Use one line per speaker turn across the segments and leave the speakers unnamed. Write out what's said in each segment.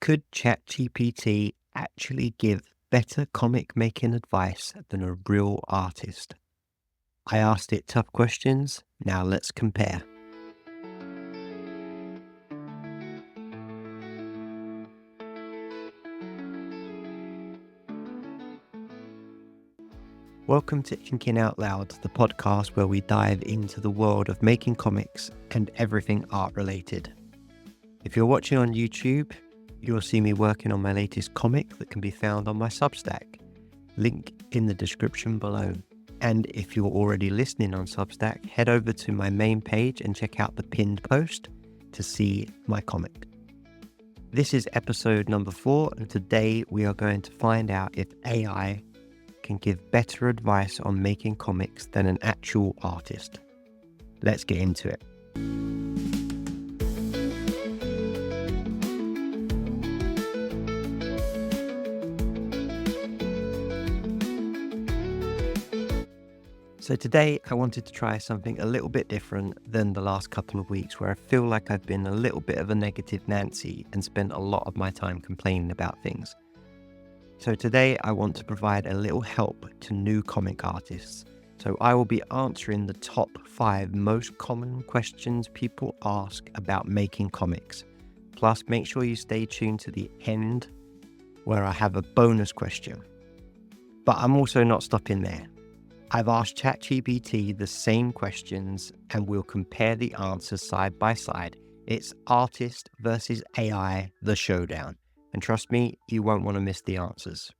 Could ChatGPT actually give better comic making advice than a real artist? I asked it tough questions. Now let's compare. Welcome to Inking Out Loud, the podcast where we dive into the world of making comics and everything art related. If you're watching on YouTube, you'll see me working on my latest comic that can be found on my Substack. Link in the description below. And if you're already listening on Substack, head over to my main page and check out the pinned post to see my comic. This is episode number 4, and today we are going to find out if AI can give better advice on making comics than an actual artist. Let's get into it. So today I wanted to try something a little bit different than the last couple of weeks where I feel like I've been a little bit of a negative Nancy and spent a lot of my time complaining about things. So today I want to provide a little help to new comic artists. So I will be answering the top 5 most common questions people ask about making comics. Plus make sure you stay tuned to the end where I have a bonus question. But I'm also not stopping there. I've asked ChatGPT the same questions and we'll compare the answers side by side. It's artist versus AI, the showdown. And trust me, you won't want to miss the answers.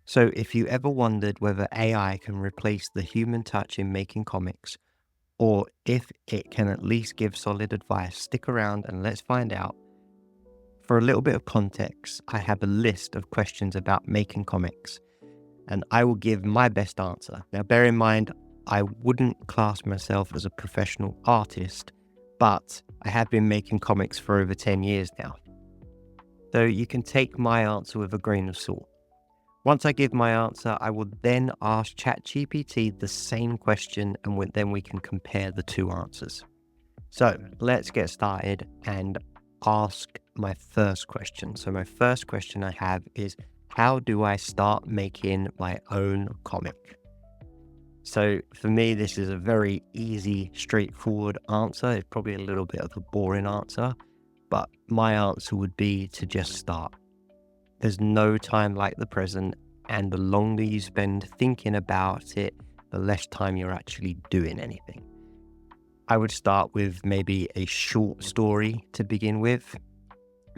So if you ever wondered whether AI can replace the human touch in making comics, or if it can at least give solid advice, stick around and let's find out. For a little bit of context, I have a list of questions about making comics, and I will give my best answer. Now, bear in mind, I wouldn't class myself as a professional artist, but I have been making comics for over 10 years now. So you can take my answer with a grain of salt. Once I give my answer, I will then ask ChatGPT the same question, and then we can compare the two answers. So let's get started and ask my first question. So my first question I have is, how do I start making my own comic? So for me, this is a very easy, straightforward answer. It's probably a little bit of a boring answer, but my answer would be to just start. There's no time like the present, and the longer you spend thinking about it, the less time you're actually doing anything. I would start with maybe a short story to begin with,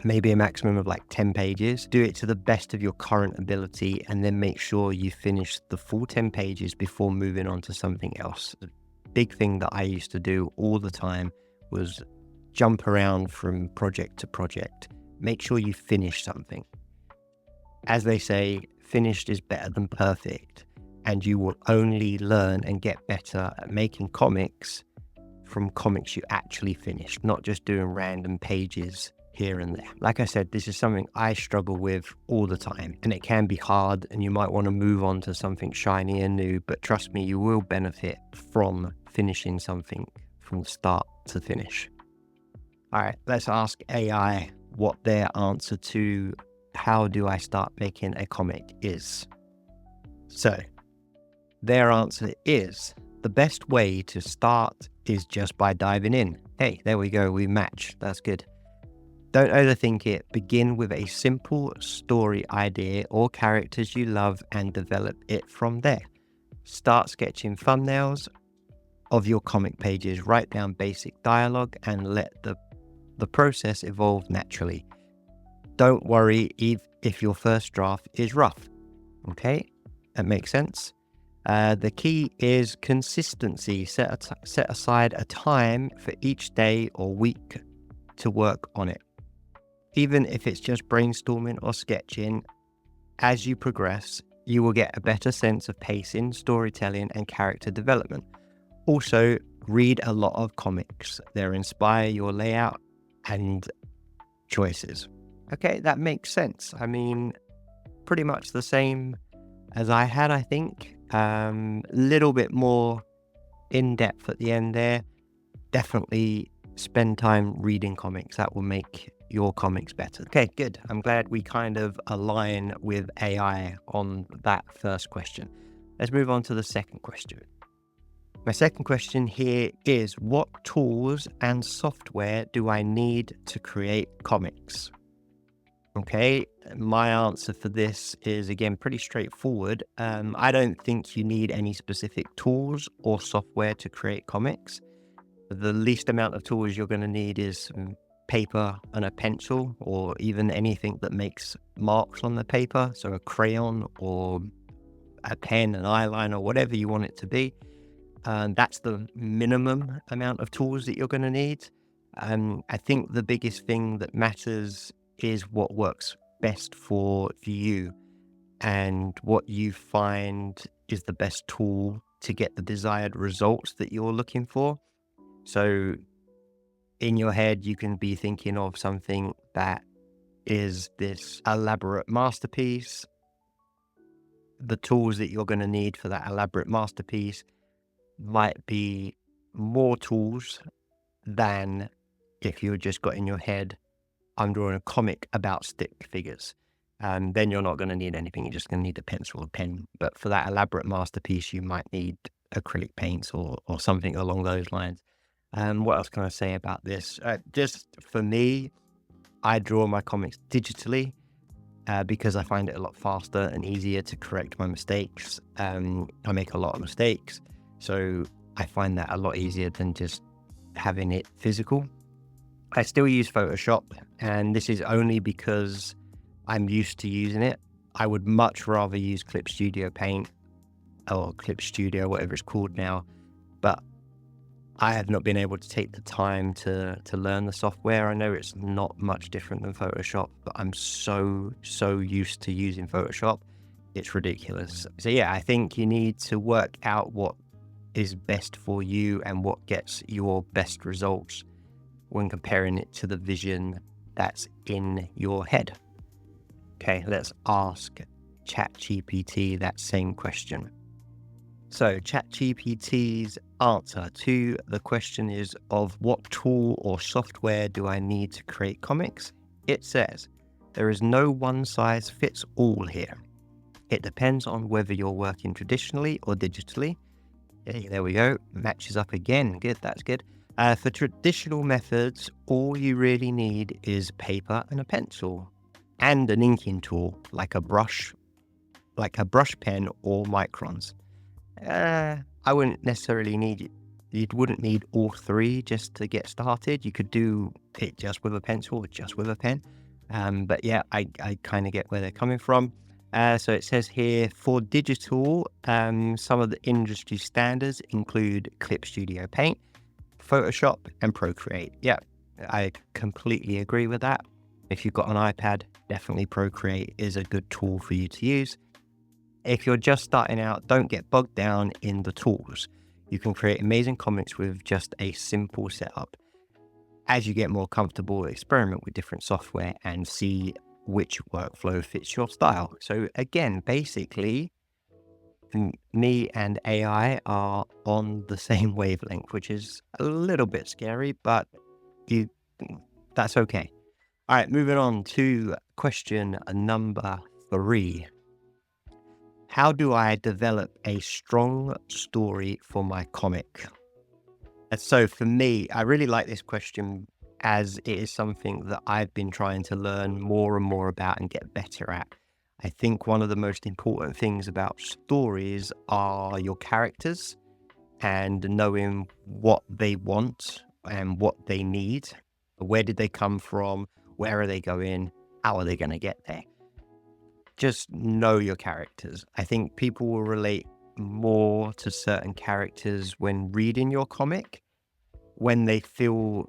maybe a maximum of like 10 pages. Do it to the best of your current ability, and then make sure you finish the full 10 pages before moving on to something else. The big thing that I used to do all the time was jump around from project to project. Make sure you finish something. As they say, finished is better than perfect, and you will only learn and get better at making comics from comics you actually finished, not just doing random pages here and there. Like I said, this is something I struggle with all the time, and it can be hard, and you might want to move on to something shiny and new, but trust me, you will benefit from finishing something from start to finish. All right, let's ask AI what their answer to how do I start making a comic is. So their answer is, the best way to start is just by diving in. Hey, there we go, we match, that's good. Don't overthink it. Begin with a simple story idea or characters you love and develop it from there. Start sketching thumbnails of your comic pages, write down basic dialogue and let the process evolve naturally. Don't worry if your first draft is rough. Okay, that makes sense. The key is consistency. Set aside a time for each day or week to work on it. Even if it's just brainstorming or sketching, as you progress, you will get a better sense of pacing, storytelling, and character development. Also, read a lot of comics. They'll inspire your layout and choices. Okay, that makes sense. I mean, pretty much the same as I had, I think. Little bit more in-depth at the end there. Definitely spend time reading comics. That will make your comics better. Okay, good. I'm glad we kind of align with AI on that first question. Let's move on to the second question. My second question here is, what tools and software do I need to create comics? Okay, my answer for this is, again, pretty straightforward. I don't think you need any specific tools or software to create comics. The least amount of tools you're going to need is some paper and a pencil, or even anything that makes marks on the paper. So a crayon or a pen, an eyeliner, whatever you want it to be. That's the minimum amount of tools that you're going to need. I think the biggest thing that matters is what works best for you and what you find is the best tool to get the desired results that you're looking for. So in your head, you can be thinking of something that is this elaborate masterpiece. The tools that you're going to need for that elaborate masterpiece might be more tools than if you just got in your head, I'm drawing a comic about stick figures. Then you're not going to need anything. You're just going to need a pencil or pen. But for that elaborate masterpiece, you might need acrylic paints or something along those lines. What else can I say about this? Just for me, I draw my comics digitally because I find it a lot faster and easier to correct my mistakes. I make a lot of mistakes, so I find that a lot easier than just having it physical. I still use Photoshop, and this is only because I'm used to using it. I would much rather use Clip Studio Paint or Clip Studio, whatever it's called now, but I have not been able to take the time to learn the software. I know it's not much different than Photoshop, but I'm so used to using Photoshop. It's ridiculous. So yeah, I think you need to work out what is best for you and what gets your best results when comparing it to the vision that's in your head. Okay, let's ask ChatGPT that same question. So ChatGPT's answer to the question is, of what tool or software do I need to create comics? It says, there is no one size fits all here. It depends on whether you're working traditionally or digitally. Okay, there we go. Matches up again. Good, that's good. For traditional methods, all you really need is paper and a pencil and an inking tool like a brush pen or microns. I wouldn't necessarily need it. You wouldn't need all three just to get started. You could do it just with a pencil or just with a pen. But yeah, I kind of get where they're coming from. So it says here, for digital, some of the industry standards include Clip Studio Paint, Photoshop, and Procreate. Yeah, I completely agree with that. If you've got an iPad, definitely Procreate is a good tool for you to use. If you're just starting out, don't get bogged down in the tools. You can create amazing comics with just a simple setup. As you get more comfortable, experiment with different software and see which workflow fits your style. So again, basically, me and AI are on the same wavelength, which is a little bit scary, but that's okay. All right, moving on to question number 3. How do I develop a strong story for my comic? And so for me, I really like this question as it is something that I've been trying to learn more and more about and get better at. I think one of the most important things about stories are your characters and knowing what they want and what they need. Where did they come from? Where are they going? How are they going to get there? Just know your characters. I think people will relate more to certain characters when reading your comic, when they feel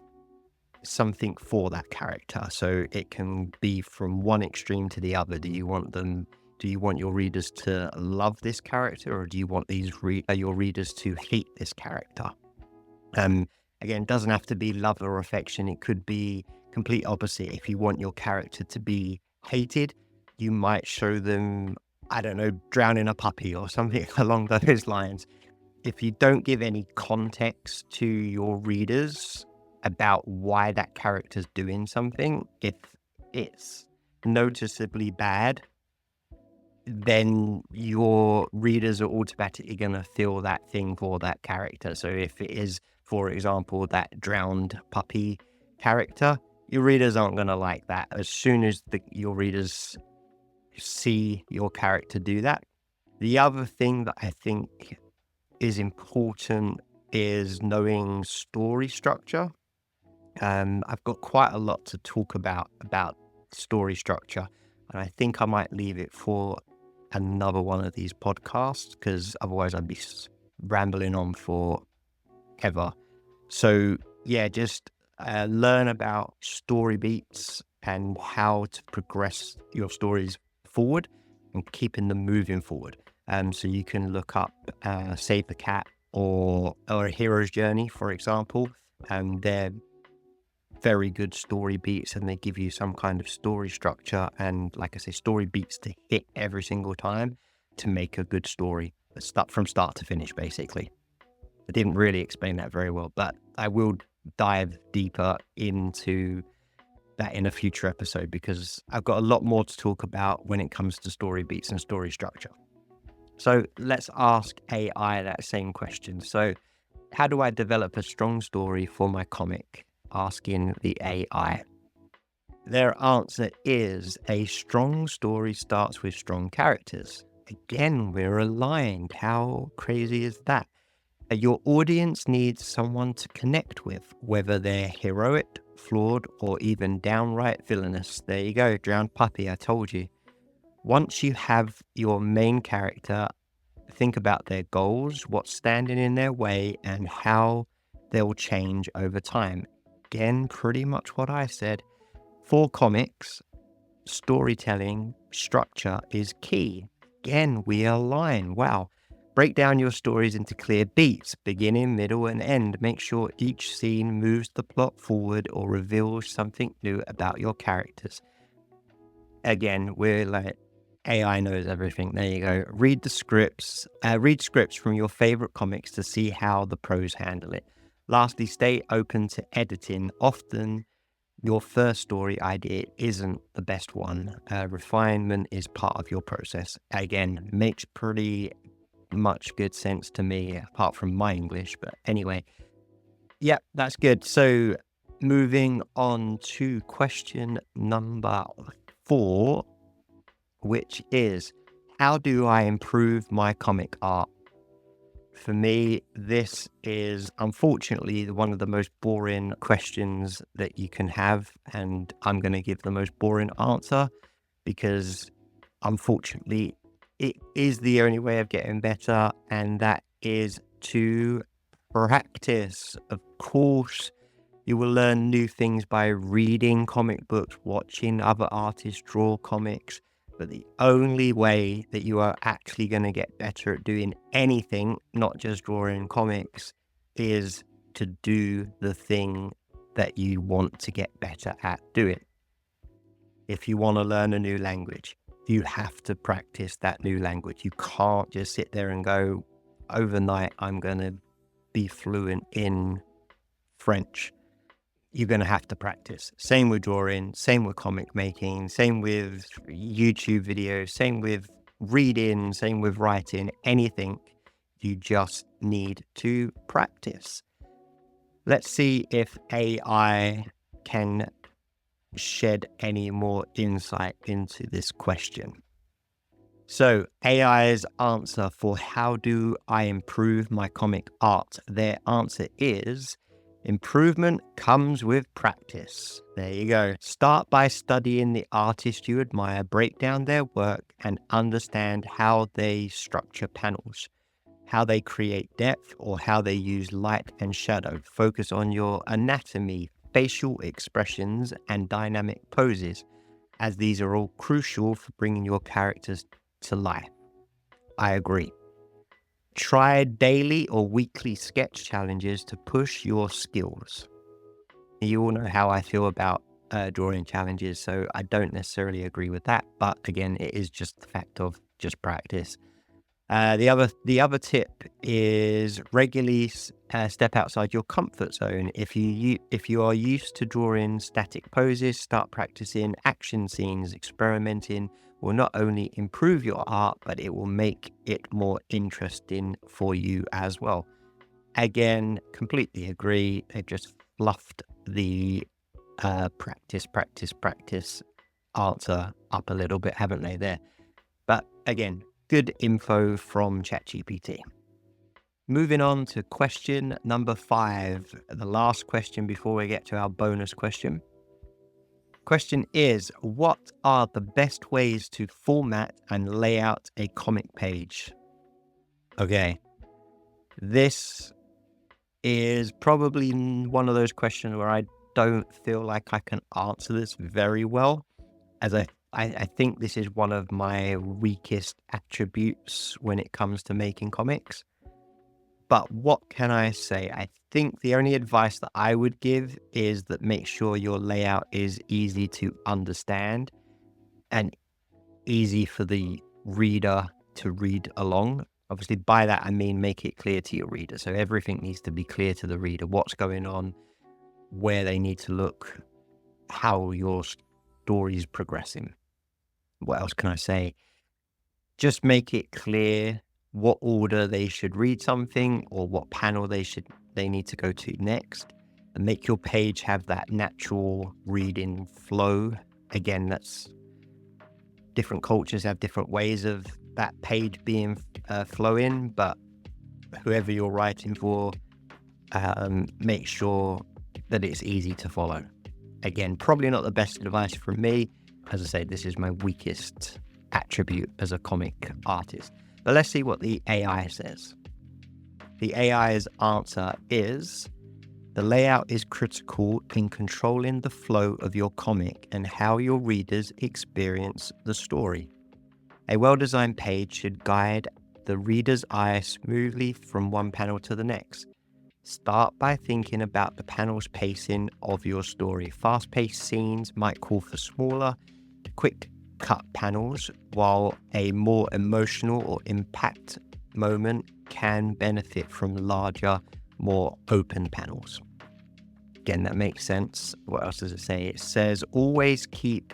something for that character. So it can be from one extreme to the other. Do you want your readers to love this character, or do you want your readers to hate this character? Again, it doesn't have to be love or affection. It could be complete opposite. If you want your character to be hated, you might show them, I don't know, drowning a puppy or something along those lines. If you don't give any context to your readers, about why that character's doing something. If it's noticeably bad, then your readers are automatically going to feel that thing for that character. So if it is, for example, that drowned puppy character, your readers aren't going to like that. As soon as your readers see your character do that. The other thing that I think is important is knowing story structure. I've got quite a lot to talk about story structure, and I think I might leave it for another one of these podcasts, because otherwise I'd be rambling on forever. So yeah, just learn about story beats and how to progress your stories forward and keeping them moving forward. So you can look up Save the Cat or A Hero's Journey, for example. They're very good story beats, and they give you some kind of story structure and, like I say, story beats to hit every single time to make a good story from start to finish, basically. I didn't really explain that very well, but I will dive deeper into that in a future episode, because I've got a lot more to talk about when it comes to story beats and story structure. So let's ask AI that same question. So how do I develop a strong story for my comic? Asking the AI. Their answer is a strong story starts with strong characters. Again, we're aligned. How crazy is that? Your audience needs someone to connect with, whether they're heroic, flawed, or even downright villainous. There you go, drowned puppy, I told you. Once you have your main character, think about their goals, what's standing in their way, and how they'll change over time. Again, pretty much what I said. For comics, storytelling structure is key. Again, we align. Wow. Break down your stories into clear beats, beginning, middle, and end. Make sure each scene moves the plot forward or reveals something new about your characters. Again, we're like, AI knows everything. There you go. Read scripts from your favorite comics to see how the pros handle it. Lastly, stay open to editing. Often, your first story idea isn't the best one. Refinement is part of your process. Again, makes pretty much good sense to me, apart from my English. But anyway, yeah, that's good. So moving on to question number 4, which is, how do I improve my comic art? For me, this is unfortunately one of the most boring questions that you can have, and I'm going to give the most boring answer because unfortunately it is the only way of getting better, and that is to practice. Of course, you will learn new things by reading comic books, watching other artists draw comics. But the only way that you are actually going to get better at doing anything, not just drawing comics, is to do the thing that you want to get better at doing. If you want to learn a new language, you have to practice that new language. You can't just sit there and go, overnight, I'm going to be fluent in French. You're going to have to practice. Same with drawing, same with comic making, same with YouTube videos, same with reading, same with writing, anything. You just need to practice. Let's see if AI can shed any more insight into this question. So AI's answer for how do I improve my comic art? Their answer is, improvement comes with practice. There you go. Start by studying the artist you admire, break down their work, and understand how they structure panels, how they create depth, or how they use light and shadow. Focus on your anatomy, facial expressions, and dynamic poses, as these are all crucial for bringing your characters to life. I agree. Try daily or weekly sketch challenges to push your skills. You all know how I feel about drawing challenges, so I don't necessarily agree with that. But again, it is just the fact of just practice. The other tip is regularly step outside your comfort zone. If you are used to drawing static poses, start practicing action scenes. Experimenting will not only improve your art, but it will make it more interesting for you as well. Again, completely agree. They've just fluffed the practice answer up a little bit, haven't they, there? But again, good info from ChatGPT. Moving on to question number 5, the last question before we get to our bonus question. Question is, what are the best ways to format and lay out a comic page? Okay, this is probably one of those questions where I don't feel like I can answer this very well, as I think this is one of my weakest attributes when it comes to making comics. But what can I say? I think the only advice that I would give is that make sure your layout is easy to understand and easy for the reader to read along. Obviously, by that, I mean make it clear to your reader. So everything needs to be clear to the reader, what's going on, where they need to look, how your story is progressing. What else can I say? Just make it clear what order they should read something or what panel they need to go to next, and make your page have that natural reading flow. Again, that's different cultures have different ways of that page being flowing, but whoever you're writing for, make sure that it's easy to follow. Again, probably not the best advice from me. As I say, this is my weakest attribute as a comic artist. But let's see what the AI says. The AI's answer is, the layout is critical in controlling the flow of your comic and how your readers experience the story. A well-designed page should guide the reader's eye smoothly from one panel to the next. Start by thinking about the panel's pacing of your story. Fast-paced scenes might call for smaller, quick cut panels, while a more emotional or impact moment can benefit from larger, more open panels. Again, that makes sense. What else does it say? It says, always keep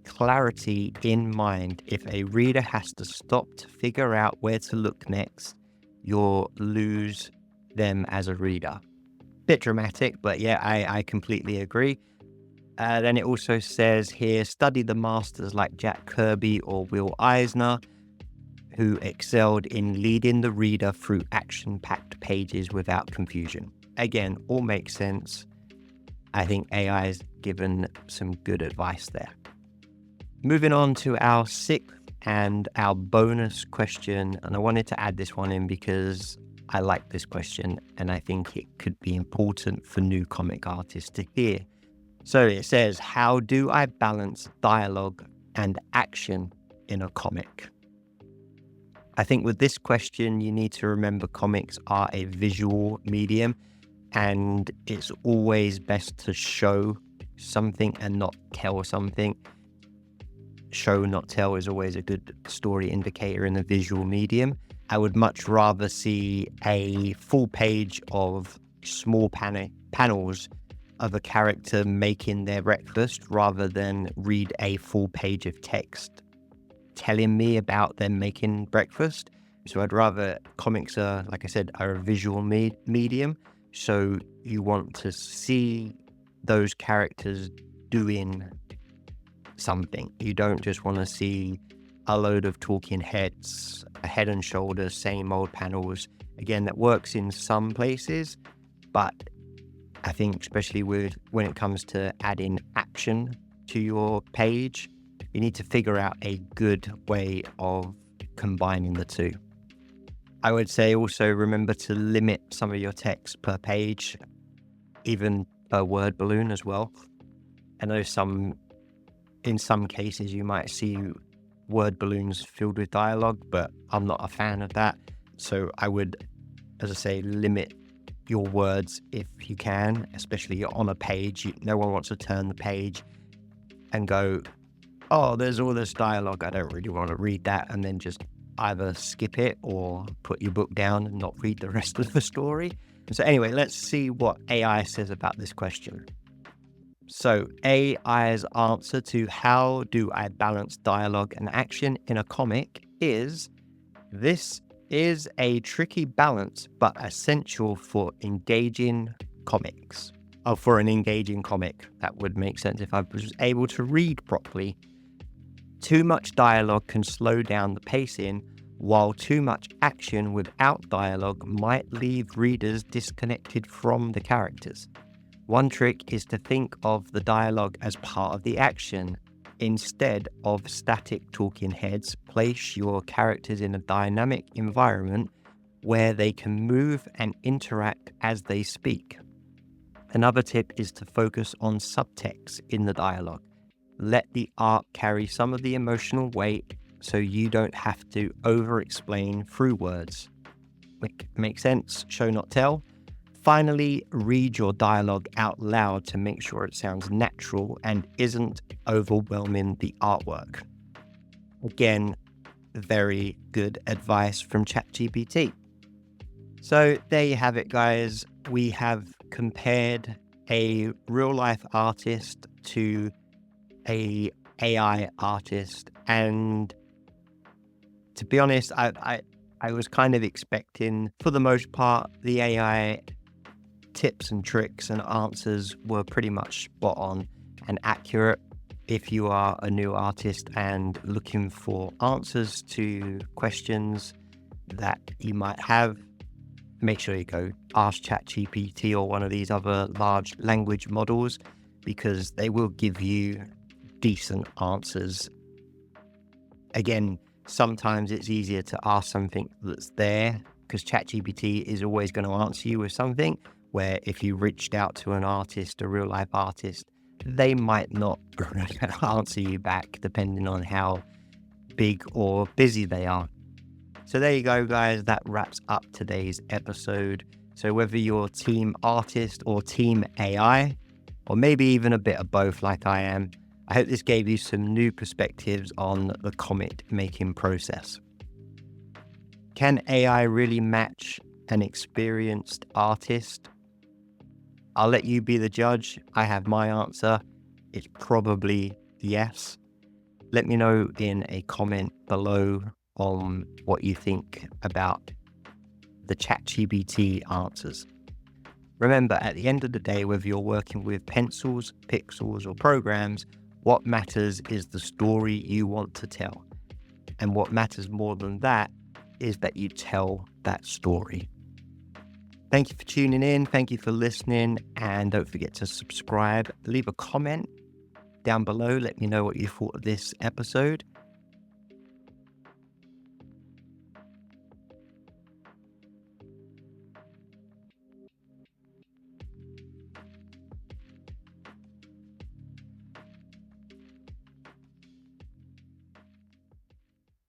clarity in mind. If a reader has to stop to figure out where to look next, you'll lose them as a reader. Bit dramatic, but yeah, I completely agree. Then it also says here, study the masters like Jack Kirby or Will Eisner, who excelled in leading the reader through action-packed pages without confusion. Again, all makes sense. I think AI has given some good advice there. Moving on to our 6th and our bonus question, and I wanted to add this one in because I like this question and I think it could be important for new comic artists to hear. So it says, how do I balance dialogue and action in a comic? I think with this question, you need to remember comics are a visual medium, and it's always best to show something and not tell something. Show, not tell is always a good story indicator in a visual medium. I would much rather see a full page of small panels of a character making their breakfast rather than read a full page of text telling me about them making breakfast. So I'd rather, comics are, like I said, are a visual medium. So you want to see those characters doing something. You don't just want to see a load of talking heads, a head and shoulders, same old panels. Again, that works in some places, but I think especially when it comes to adding action to your page, you need to figure out a good way of combining the two. I would say also remember to limit some of your text per page, even per word balloon as well. I know in some cases you might see word balloons filled with dialogue, but I'm not a fan of that. So I would, as I say, limit your words if you can, especially on a page. No one wants to turn the page and go, oh, there's all this dialogue, I don't really want to read that, and then just either skip it or put your book down and not read the rest of the story. So anyway, let's see what AI says about this question. So AI's answer to how do I balance dialogue and action in a comic is, this is a tricky balance, but essential for engaging comics. Oh, for an engaging comic. That would make sense if I was able to read properly. Too much dialogue can slow down the pacing, while too much action without dialogue might leave readers disconnected from the characters. One trick is to think of the dialogue as part of the action. Instead of static talking heads, place your characters in a dynamic environment where they can move and interact as they speak. Another tip is to focus on subtext in the dialogue. Let the art carry some of the emotional weight so you don't have to over-explain through words. Make sense? Show, not tell. Finally, read your dialogue out loud to make sure it sounds natural and isn't overwhelming the artwork. Again, very good advice from ChatGPT. So there you have it, guys. We have compared a real-life artist to a AI artist, and to be honest, I was kind of expecting, for the most part, the AI tips and tricks and answers were pretty much spot on and accurate. If you are a new artist and looking for answers to questions that you might have, make sure you go ask ChatGPT or one of these other large language models, because they will give you decent answers. Again, sometimes it's easier to ask something that's there, because ChatGPT is always going to answer you with something, where if you reached out to an artist, a real life artist, they might not answer you back depending on how big or busy they are. So there you go, guys. That wraps up today's episode. So whether you're team artist or team AI, or maybe even a bit of both like I am, I hope this gave you some new perspectives on the comic making process. Can AI really match an experienced artist? I'll let you be the judge. I have my answer. It's probably yes. Let me know in a comment below on what you think about the ChatGPT answers. Remember, at the end of the day, whether you're working with pencils, pixels, or programs, what matters is the story you want to tell. And what matters more than that is that you tell that story. Thank you for tuning in. Thank you for listening. And don't forget to subscribe. Leave a comment down below. Let me know what you thought of this episode.